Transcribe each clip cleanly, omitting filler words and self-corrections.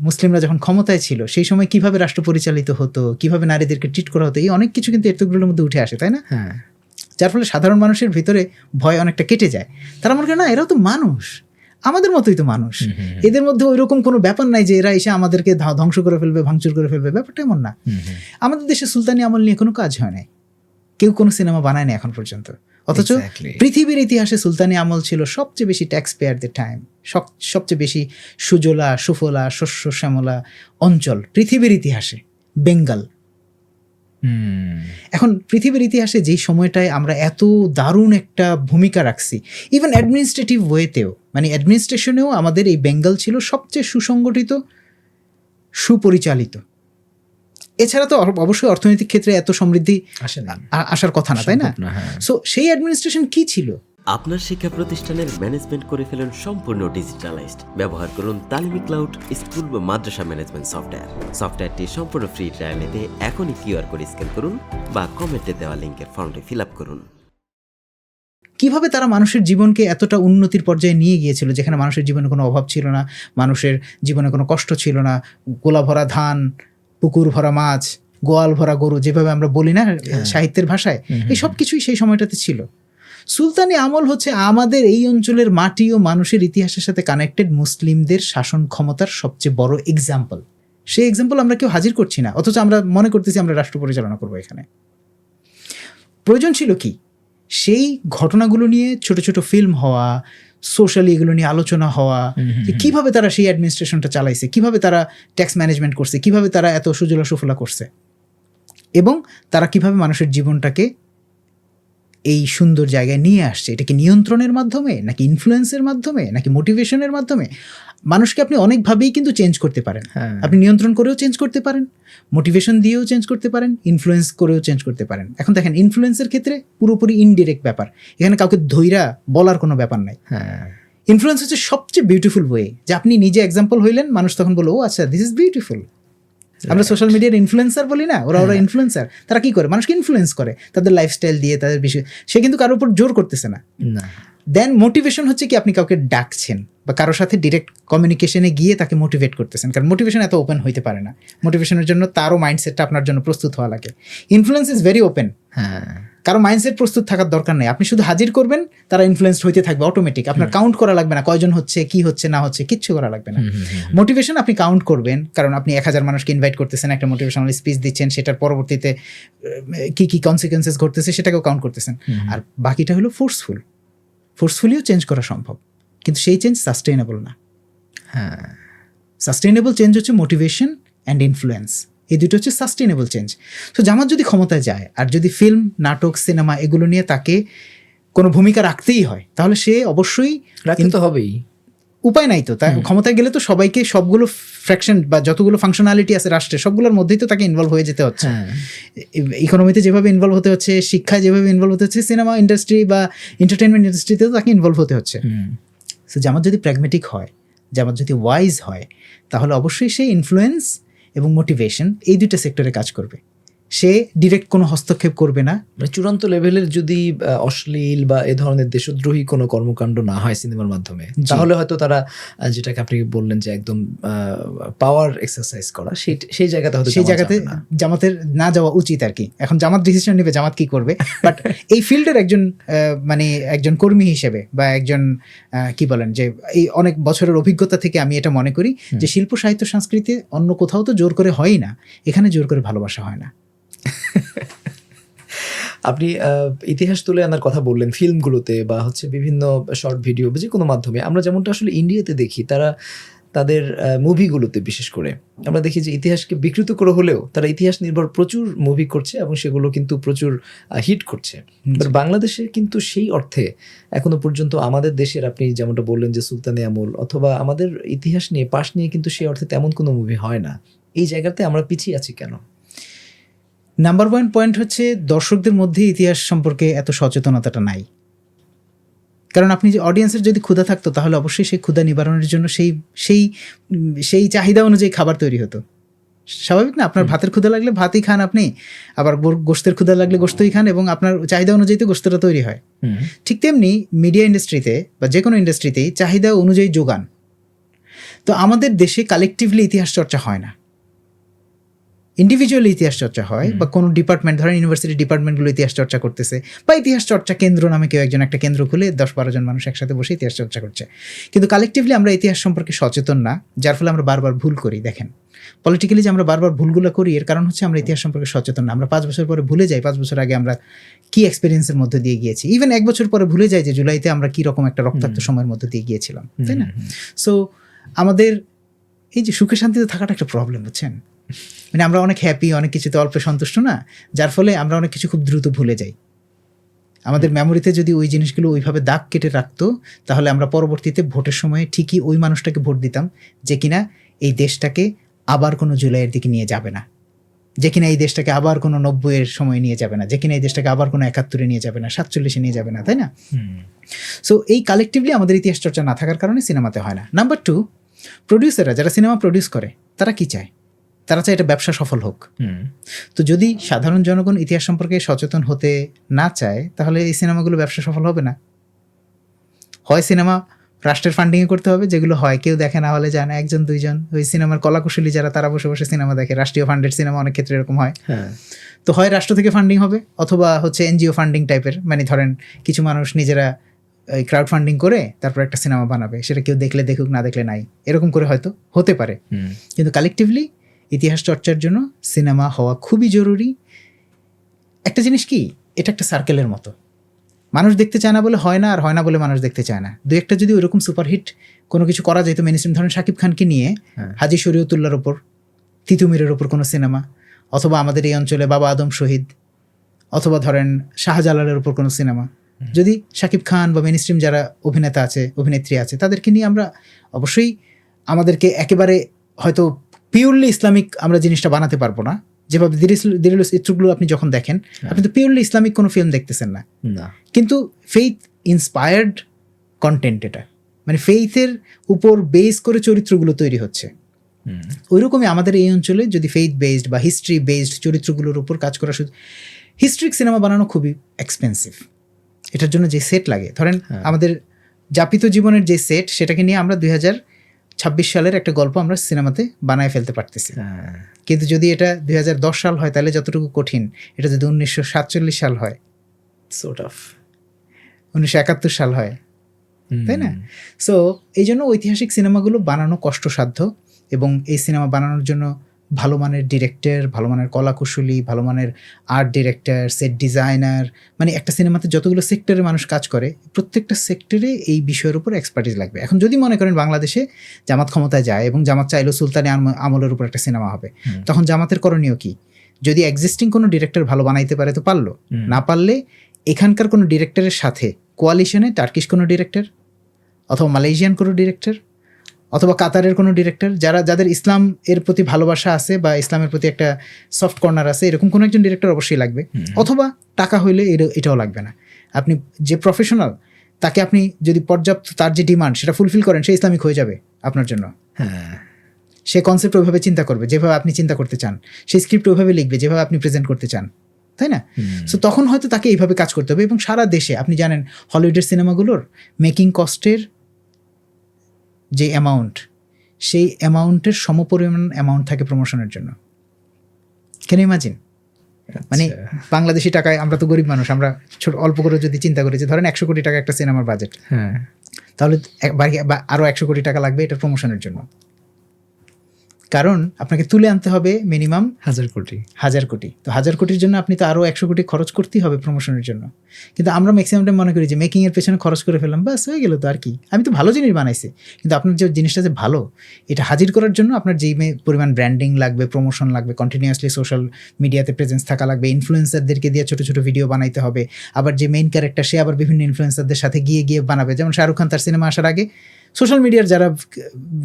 মুসলিমরা যখন ক্ষমতায় ছিল সেই সময় কিভাবে রাষ্ট্র পরিচালিত হতো, কিভাবে নারীদেরকে ট্রিট করা হতো, এই অনেক কিছু কিন্তু এরতুগুলোর মধ্যে উঠে আসে, তাই না? হ্যাঁ, যার ফলে সাধারণ মানুষের ভিতরে ভয় অনেকটা কেটে যায়। তারা মনে করে না এরাও তো মানুষ, আমাদের মতোই তো মানুষ, এদের মধ্যে ওইরকম কোনো ব্যাপার নাই যে এরা এসে আমাদেরকে ধ্বংস করে ফেলবে, ভাঙচুর করে ফেলবে, ব্যাপারটা এমন না। আমাদের দেশে সুলতানি আমল নিয়ে কোনো কাজ হয় নাই, কেউ কোনো সিনেমা বানায় না এখন পর্যন্ত, অথচ Exactly. পৃথিবীর ইতিহাসে সুলতানি আমল ছিল সবচেয়ে বেশি ট্যাক্স পেয়ারদের টাইম, সবচেয়ে বেশি সুজলা সুফলা শস্য শ্যামলা অঞ্চল পৃথিবীর ইতিহাসে বেঙ্গল। এখন পৃথিবীর ইতিহাসে যেই সময়টায় আমরা এত দারুণ একটা ভূমিকা রাখছি, ইভেন অ্যাডমিনিস্ট্রেটিভ ওয়েতেও, মানে অ্যাডমিনিস্ট্রেশনেও আমাদের এই বেঙ্গল ছিল সবচেয়ে সুসংগঠিত, সুপরিচালিত। এছাড়া তো অবশ্যই অর্থনৈতিক ক্ষেত্রে এত সমৃদ্ধি আসে না, আসার কথা না, তাই না? হ্যাঁ। সো সেই অ্যাডমিনিস্ট্রেশন কি ছিল? আপনার শিক্ষা প্রতিষ্ঠানের ম্যানেজমেন্ট করে ফেলুন সম্পূর্ণ ডিজিটালাইজড। ব্যবহার করুন তালিমি ক্লাউড স্কুল বা মাদ্রাসা ম্যানেজমেন্ট সফটওয়্যার। সফটওয়্যারটি সম্পূর্ণ ফ্রি ট্রায়াল নিতে এখনই কিউআর কোড স্ক্যান করুন বা কমেন্টে দেওয়া লিঙ্কের ফর্মটি ফিল আপ করুন। কিভাবে তারা মানুষের জীবনকে এতটা উন্নতির পর্যায়ে নিয়ে গিয়েছিল, যেখানে মানুষের জীবনে কোনো অভাব ছিল না, মানুষের জীবনে কোনো কষ্ট ছিল না, গোলা ভরা ধান, পুকুর ভরা মাছ, গোয়াল ভরা গরু, যেভাবে আমরা বলি না সাহিত্যের ভাষায়, এই সব কিছুই সেই সময়টাতে ছিল। সুলতানি আমল হচ্ছে আমাদের এই অঞ্চলের মাটি ও মানুষের ইতিহাসের সাথে কানেক্টেড মুসলিমদের শাসন ক্ষমতার সবচেয়ে বড় এক্সাম্পল। সেই এক্সাম্পল আমরা কেউ হাজির করছি না, অথচ আমরা মনে করতেছি আমরা রাষ্ট্র পরিচালনা করবো। এখানে প্রয়োজন ছিল কি, সেই ঘটনাগুলো নিয়ে ছোট ছোট ফিল্ম হওয়া, সোশ্যালি এগুলো নিয়ে আলোচনা হওয়া, যে কীভাবে তারা সেই অ্যাডমিনিস্ট্রেশনটা চালাইছে, কীভাবে তারা ট্যাক্স ম্যানেজমেন্ট করছে, কীভাবে তারা এত সুজলা সুফলা করছে, এবং তারা কীভাবে মানুষের জীবনটাকে এই সুন্দর জায়গায় নিয়ে আসছে। এটা কি নিয়ন্ত্রণের মাধ্যমে, নাকি ইনফ্লুয়েন্সের মাধ্যমে, নাকি মোটিভেশনের মাধ্যমে? মানুষকে আপনি অনেকভাবেই কিন্তু চেঞ্জ করতে পারেন। আপনি নিয়ন্ত্রণ করেও চেঞ্জ করতে পারেন, মোটিভেশন দিয়েও চেঞ্জ করতে পারেন, ইনফ্লুয়েন্স করেও চেঞ্জ করতে পারেন। এখন দেখেন ইনফ্লুয়েন্সের ক্ষেত্রে পুরোপুরি ইনডিরেক্ট ব্যাপার, এখানে কাউকে ধৈরা বলার কোনো ব্যাপার নাই। ইনফ্লুয়েন্স হচ্ছে সবচেয়ে বিউটিফুল ওয়ে, যে আপনি নিজে এক্সাম্পল হইলেন, মানুষ তখন বলো ও আচ্ছা দিস ইজ বিউটিফুল। আমরা সোশ্যাল মিডিয়ার ইনফ্লুয়েন্সার বলি না, ওরা ইনফ্লুয়েন্সার। তারা কি করে? মানুষকে ইনফ্লুয়েন্স করে তাদের লাইফস্টাইল দিয়ে, তাদের বিষয়। সে কিন্তু কারোর উপর জোর করতেছে না। দেন মোটিভেশন হচ্ছে কি, আপনি কাউকে ডাকছেন বা কারোর সাথে ডিরেক্ট কমিউনিকেশনে গিয়ে তাকে মোটিভেট করতেছেন, কারণ মোটিভেশন এত ওপেন হইতে পারে না। মোটিভেশনের জন্য তারও মাইন্ডসেটটা আপনার জন্য প্রস্তুত হওয়া লাগে। ইনফ্লুয়েন্স ইজ ভেরি ওপেন, কারো মাইন্ডসেট প্রস্তুত থাকার দরকার নেই। আপনি শুধু হাজির করবেন, তারা ইনফ্লুয়েন্সড হইতে থাকবে অটোমেটিক। আপনার কাউন্ট করা লাগবে না, কয়জন হচ্ছে, কি হচ্ছে না হচ্ছে, কিচ্ছু করা লাগবে না। মোটিভেশন আপনি কাউন্ট করবেন, কারণ আপনি 1000 মানুষকে ইনভাইট করতেছেন, একটা মোটিভেশনাল স্পিচ দিচ্ছেন, সেটার পরবর্তীতে কি কি কনসিকুয়েন্সেস ঘটতেছে সেটাকেও কাউন্ট করতেছেন। আর বাকিটা হলো ফোর্সফুলিও চেঞ্জ করা সম্ভব, কিন্তু সেই চেঞ্জ সাস্টেইনেবল না। সাস্টেইনেবল চেঞ্জ হচ্ছে মোটিভেশন অ্যান্ড ইনফ্লুয়েন্স, এই দুটো হচ্ছে সাস্টেইনেবল চেঞ্জ। তো জামাত যদি ক্ষমতায় যায়, আর যদি ফিল্ম, নাটক, সিনেমা এগুলো নিয়ে তাকে কোনো ভূমিকা রাখতেই হয়, তাহলে সে অবশ্যই রাখতে তো হবেই, উপায় নাই তো। তাই ক্ষমতায় গেলে তো সবাইকে সবগুলো ফ্র্যাকশন বা যতগুলো ফাংশনালিটি আছে রাষ্ট্রের, সবগুলোর মধ্যেই তো তাকে ইনভলভ হয়ে যেতে হচ্ছে। ইকোনমিতে যেভাবে ইনভলভ হতে হচ্ছে, শিক্ষায় যেভাবে ইনভলভ হতে হচ্ছে, সিনেমা ইন্ডাস্ট্রি বা এন্টারটেনমেন্ট ইন্ডাস্ট্রিতেও তাকে ইনভলভ হতে হচ্ছে। সো জামাত যদি প্র্যাগমেটিক হয়, জামাত যদি ওয়াইজ হয়, তাহলে অবশ্যই সে ইনফ্লুয়েন্স এবং মোটিভেশন এই দুইটা সেক্টরে কাজ করবে। সে ডিরেক্ট কোনো হস্তক্ষেপ করবে না। মানে চূড়ান্ত লেভেলের যদি অশ্লীল বা এ ধরনের দেশদ্রোহী কোনো কর্মকাণ্ড না হয় সিনেমার মাধ্যমে, তাহলে হয়তো তারা, যেটাকে আপনি বললেন যে একদম পাওয়ার এক্সারসাইজ করা, সেই জায়গাতে হয়তো সেই জায়গাতে জামাতের না যাওয়া উচিত আর কি। এখন জামাত ডিসিশন নেবে জামাত কি করবে, বাট এই ফিল্ডের একজন কর্মী হিসেবে বা একজন কি বলেন যে এই অনেক বছরের অভিজ্ঞতা থেকে আমি এটা মনে করি যে শিল্প সাহিত্য সংস্কৃতি অন্য কোথাও তো জোর করে হয় না, এখানে জোর করে ভালোবাসা হয় না। আপনি ইতিহাস তুলে আনার কথা বললেন ফিল্মগুলোতে বা হচ্ছে বিভিন্ন শর্ট ভিডিও বা যে কোনো মাধ্যমে। আমরা যেমনটা আসলে ইন্ডিয়াতে দেখি, তাদের মুভিগুলোতে বিশেষ করে আমরা দেখি যে ইতিহাসকে বিকৃত করে হলেও তারা ইতিহাস নির্ভর প্রচুর মুভি করছে এবং সেগুলো কিন্তু প্রচুর হিট করছে। বাংলাদেশে কিন্তু সেই অর্থে এখনো পর্যন্ত আমাদের দেশের, আপনি যেমনটা বললেন যে সুলতানি আমল অথবা আমাদের ইতিহাস নিয়ে পাশ নিয়ে কিন্তু সেই অর্থে তেমন কোনো মুভি হয় না। এই জায়গাতে আমরা পিছিয়ে আছি কেন? নাম্বার 1 পয়েন্ট হচ্ছে দর্শকদের মধ্যে ইতিহাস সম্পর্কে এত সচেতনতাটা নাই। কারণ আপনি যে অডিয়েন্সের যদি ক্ষুধা থাকতো, তাহলে অবশ্যই সেই ক্ষুধা নিবারণের জন্য সেই চাহিদা অনুযায়ী খাবার তৈরি হতো। স্বাভাবিক না? আপনার ভাতের ক্ষুধা লাগলে ভাতই খান আপনি, আবার গোশতের ক্ষুধা লাগলে গোশতই খান, এবং আপনার চাহিদা অনুযায়ী তো গোশতটা তৈরি হয়। ঠিক তেমনি মিডিয়া ইন্ডাস্ট্রিতে বা যে কোনো ইন্ডাস্ট্রিতেই চাহিদা অনুযায়ী যোগান। তো আমাদের দেশে কালেকটিভলি ইতিহাস চর্চা হয় না, ইন্ডিভিজুয়ালি ইতিহাস চর্চা হয়, বা কোনো ডিপার্টমেন্ট, ধরেন ইউনিভার্সিটি ডিপার্টমেন্টগুলো ইতিহাস চর্চা করতেছে, বা ইতিহাস চর্চা কেন্দ্র নামে কেউ একজন একটা কেন্দ্র খুলে 10-12 জন মানুষ একসাথে বসে ইতিহাস চর্চা করছে। কিন্তু কালেকটিভলি আমরা ইতিহাস সম্পর্কে সচেতন না, যার ফলে আমরা বারবার ভুল করি। দেখেন পলিটিক্যালি যে আমরা বারবার ভুলগুলো করি, এর কারণ হচ্ছে আমরা ইতিহাস সম্পর্কে সচেতন না। আমরা 5 বছর পরে ভুলে যাই 5 বছর আগে আমরা কি এক্সপিরিয়েন্সের মধ্যে দিয়ে গিয়েছি। ইভেন 1 বছর পরে ভুলে যাই যে জুলাইতে আমরা কি রকম একটা রক্তাক্ত সময়ের মধ্যে দিয়ে গিয়েছিলাম, তাই না? সো আমাদের এই যে সুখে শান্তিতে থাকাটা একটা প্রবলেম, বুঝছেন? মানে আমরা অনেক হ্যাপি, অনেক কিছুতে অল্প সন্তুষ্ট না, যার ফলে আমরা অনেক কিছু খুব দ্রুত ভুলে যাই। আমাদের মেমোরিতে যদি ওই জিনিসগুলো ওইভাবে দাগ কেটে রাখতো, তাহলে আমরা পরবর্তীতে ভোটের সময় ঠিকই ওই মানুষটাকে ভোট দিতাম যে কিনা এই দেশটাকে আবার কোনো জুলাইয়ের দিকে নিয়ে যাবে না, যে কিনা এই দেশটাকে আবার কোনো 90-এর সময় নিয়ে যাবে না, যে কিনা এই দেশটাকে আবার কোনো 71-এ নিয়ে যাবে না, 47-এ নিয়ে যাবে না, তাই না? সো এই কালেকটিভলি আমাদের ইতিহাস চর্চা না থাকার কারণে সিনেমাতে হয় না। নাম্বার 2, প্রডিউসাররা যারা সিনেমা প্রডিউস করে তারা কি চায়? তারা চায় এটা ব্যবসা সফল হোক। তো যদি সাধারণ জনগণ ইতিহাস সম্পর্কে সচেতন হতে না চায়, তাহলে এই সিনেমাগুলো ব্যবসা সফল হবে না। হয় সিনেমা রাষ্ট্রের ফান্ডিংয়ে করতে হবে, যেগুলো হয় কেউ দেখে না, হলে যায় না, 1-2 জন ওই সিনেমার কলাকুশলী যারা, তারা বসে বসে সিনেমা দেখে। রাষ্ট্রীয় ফান্ডেড সিনেমা অনেক ক্ষেত্রে এরকম হয়। তো হয় রাষ্ট্র থেকে ফান্ডিং হবে, অথবা হচ্ছে এনজিও ফান্ডিং টাইপের, মানে ধরেন কিছু মানুষ নিজেরা ওই ক্রাউড ফান্ডিং করে তারপর একটা সিনেমা বানাবে, সেটা কেউ দেখলে দেখুক, না দেখলে নাই, এরকম করে হয়তো হতে পারে। কিন্তু কালেকটিভলি ইতিহাস চর্চার জন্য সিনেমা হওয়া খুবই জরুরি। একটা জিনিস কি, এটা একটা সার্কেলের মতো, মানুষ দেখতে চায় না বলে হয় না, আর হয় না বলে মানুষ দেখতে চায় না। 2-একটা যদি ওইরকম সুপারহিট কোনো কিছু করা যেত মেইনস্ট্রিম, ধরেন শাকিব খানকে নিয়ে হাজী শরীয়তুল্লাহর ওপর, তিতুমিরের ওপর কোনো সিনেমা, অথবা আমাদের এই অঞ্চলে বাবা আদম শহীদ, অথবা ধরেন শাহজালালের ওপর কোনো সিনেমা, যদি শাকিব খান বা মেইনস্ট্রিম যারা অভিনেতা আছে, অভিনেত্রী আছে, তাদেরকে নিয়ে আমরা অবশ্যই, আমাদেরকে একেবারে হয়তো পিওরলি ইসলামিক আমরা জিনিসটা বানাতে পারবো না, যেভাবে দিরিল ইত্রুগুলো আপনি যখন দেখেন, আপনি তো পিওরলি ইসলামিক কোনো ফিল্ম দেখতেছেন না, কিন্তু ফেইথ ইন্সপায়ার্ড কন্টেন্ট, এটা মানে ফেইথের উপর বেস করে চরিত্রগুলো তৈরি হচ্ছে। ওইরকমই আমাদের এই অঞ্চলে যদি ফেইথ বেসড বা হিস্ট্রি বেসড চরিত্রগুলোর উপর কাজ করা, হিস্ট্রিক সিনেমা বানানো খুবই এক্সপেন্সিভ। এটার জন্য যে সেট লাগে, ধরেন আমাদের যাপিত জীবনের যে সেট, সেটাকে নিয়ে আমরা 2026 সালের একটা গল্প আমরা সিনেমাতে বানায় ফেলতে পারতেছি। কিন্তু যদি এটা 2010 সাল হয়, তাহলে যতটুকু কঠিন, এটা যদি 1947 সাল হয়, 1971 সাল হয়, তাই না? সো এই জন্য ঐতিহাসিক সিনেমাগুলো বানানো কষ্টসাধ্য, এবং এই সিনেমা বানানোর জন্য ভালো মানের ডিরেক্টর, ভালো মানের কলাকুশলী, ভালো মানের আর্ট ডিরেক্টর, সেট ডিজাইনার, মানে একটা সিনেমাতে যতগুলো সেক্টরে মানুষ কাজ করে, প্রত্যেকটা সেক্টরে এই বিষয়ের উপর এক্সপার্টিস লাগবে। এখন যদি মনে করেন বাংলাদেশে জামাত ক্ষমতায় যায় এবং জামাত চাইলো সুলতানি আমলের উপর একটা সিনেমা হবে, তখন জামাতের করণীয় কি? যদি এক্সিস্টিং কোনো ডিরেক্টর ভালো বানাইতে পারে তো পারলো, না পারলে এখানকার কোনো ডিরেক্টরের সাথে কোয়ালিশনে টার্কিশ কোনো ডিরেক্টর, অথবা মালয়েশিয়ান কোনো ডিরেক্টর, অথবা কাতারের কোনো ডিরেক্টর, যাদের ইসলাম এর প্রতি ভালোবাসা আছে বা ইসলামের প্রতি একটা সফট কর্নার আছে, এরকম কোনো একজন ডিরেক্টর অবশ্যই লাগবে। অথবা টাকা হইলে এটাও লাগবে না, আপনি যে প্রফেশনাল, তাকে আপনি যদি পর্যাপ্ত তার যে ডিমান্ড সেটা ফুলফিল করেন, সে ইসলামিক হয়ে যাবে আপনার জন্য। সে কনসেপ্ট ওইভাবে চিন্তা করবে যেভাবে আপনি চিন্তা করতে চান, সেই স্ক্রিপ্ট ওইভাবে লিখবে যেভাবে আপনি প্রেজেন্ট করতে চান, তাই না? সো তখন হয়তো তাকে এইভাবে কাজ করতে হবে। এবং সারা দেশে আপনি জানেন হলিউডের সিনেমাগুলোর মেকিং কস্টের যে অ্যামাউন্ট, সেই অ্যামাউন্টের সমপরিমাণ অ্যামাউন্ট থাকে প্রমোশনের জন্য। Can you imagine? মানে বাংলাদেশি টাকায়, আমরা তো গরিব মানুষ, আমরা অল্প করে যদি চিন্তা করি যে ধরেন 100 কোটি টাকা একটা সিনেমার বাজেট, তাহলে আরও 100 কোটি টাকা লাগবে এটা প্রমোশনের জন্য। কারণ আপনাকে তুলে আনতে হবে মিনিমাম 1000 কোটি। তো 1000 কোটির জন্য আপনি তো আরও 100 কোটি খরচ করতেই হবে প্রমোশনের জন্য। কিন্তু আমরা ম্যাক্সিমাম টাইম মনে করি যে মেকিংয়ের পেছনে খরচ করে ফেললাম, বাস হয়ে গেল, তো আর কি, আমি তো ভালো জিনিস বানাইছি। কিন্তু আপনার যে জিনিসটা যে ভালো, এটা হাজির করার জন্য আপনার যেই পরিমাণ ব্র্যান্ডিং লাগবে, প্রমোশন লাগবে, কন্টিনিউয়াসলি সোশ্যাল মিডিয়াতে প্রেজেন্স থাকা লাগবে, ইনফ্লুয়েন্সারদেরকে দিয়ে ছোটো ছোটো ভিডিও বানাইতে হবে। আবার যে মেইন ক্যারেক্টার, সে আবার বিভিন্ন ইনফ্লুয়েন্সারদের সাথে গিয়ে বানাবে। যেমন শাহরুখ খান তার সিনেমা আসার আগে সোশ্যাল মিডিয়ার যারা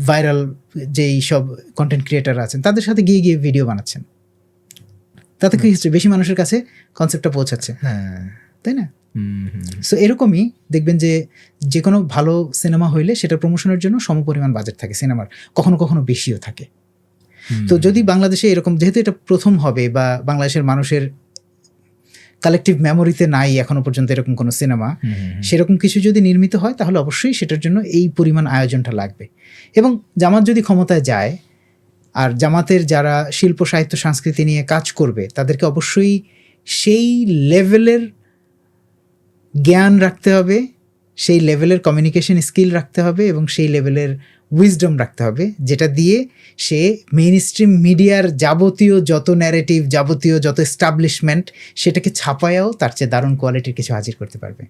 ভাইরাল যেই সব কন্টেন্ট ক্রিয়েটার আছেন, তাদের সাথে গিয়ে ভিডিও বানাচ্ছেন। তাতে কি হচ্ছে, বেশি মানুষের কাছে কনসেপ্টটা পৌঁছাচ্ছে, তাই না? সো এরকমই দেখবেন যে কোনো ভালো সিনেমা হইলে সেটা প্রমোশনের জন্য সমপরিমাণ বাজেট থাকে সিনেমার, কখনো কখনো বেশিও থাকে। তো যদি বাংলাদেশে এরকম, যেহেতু এটা প্রথম হবে বা বাংলাদেশের মানুষের কালেকটিভ মেমোরিতে নাই এখনো পর্যন্ত এরকম কোনো সিনেমা, সেরকম কিছু যদি নির্মিত হয় তাহলে অবশ্যই সেটার জন্য এই পরিমাণ আয়োজনটা লাগবে। এবং জামাত যদি ক্ষমতায় যায়, আর জামাতের যারা শিল্প সাহিত্য সংস্কৃতি নিয়ে কাজ করবে তাদেরকে অবশ্যই সেই লেভেলের জ্ঞান রাখতে হবে, সেই লেভেলের কমিউনিকেশন স্কিল রাখতে হবে এবং সেই লেভেলের উইজডম রাখতে হবে, যেটা দিয়ে সে মেইন স্ট্রিম মিডিয়ার যাবতীয় যত ন্যারেটিভ, যাবতীয় যত এস্টাবলিশমেন্ট, সেটাকে ছাপায়াও তার চেয়ে দারুণ কোয়ালিটির কিছু হাজির করতে পারবে।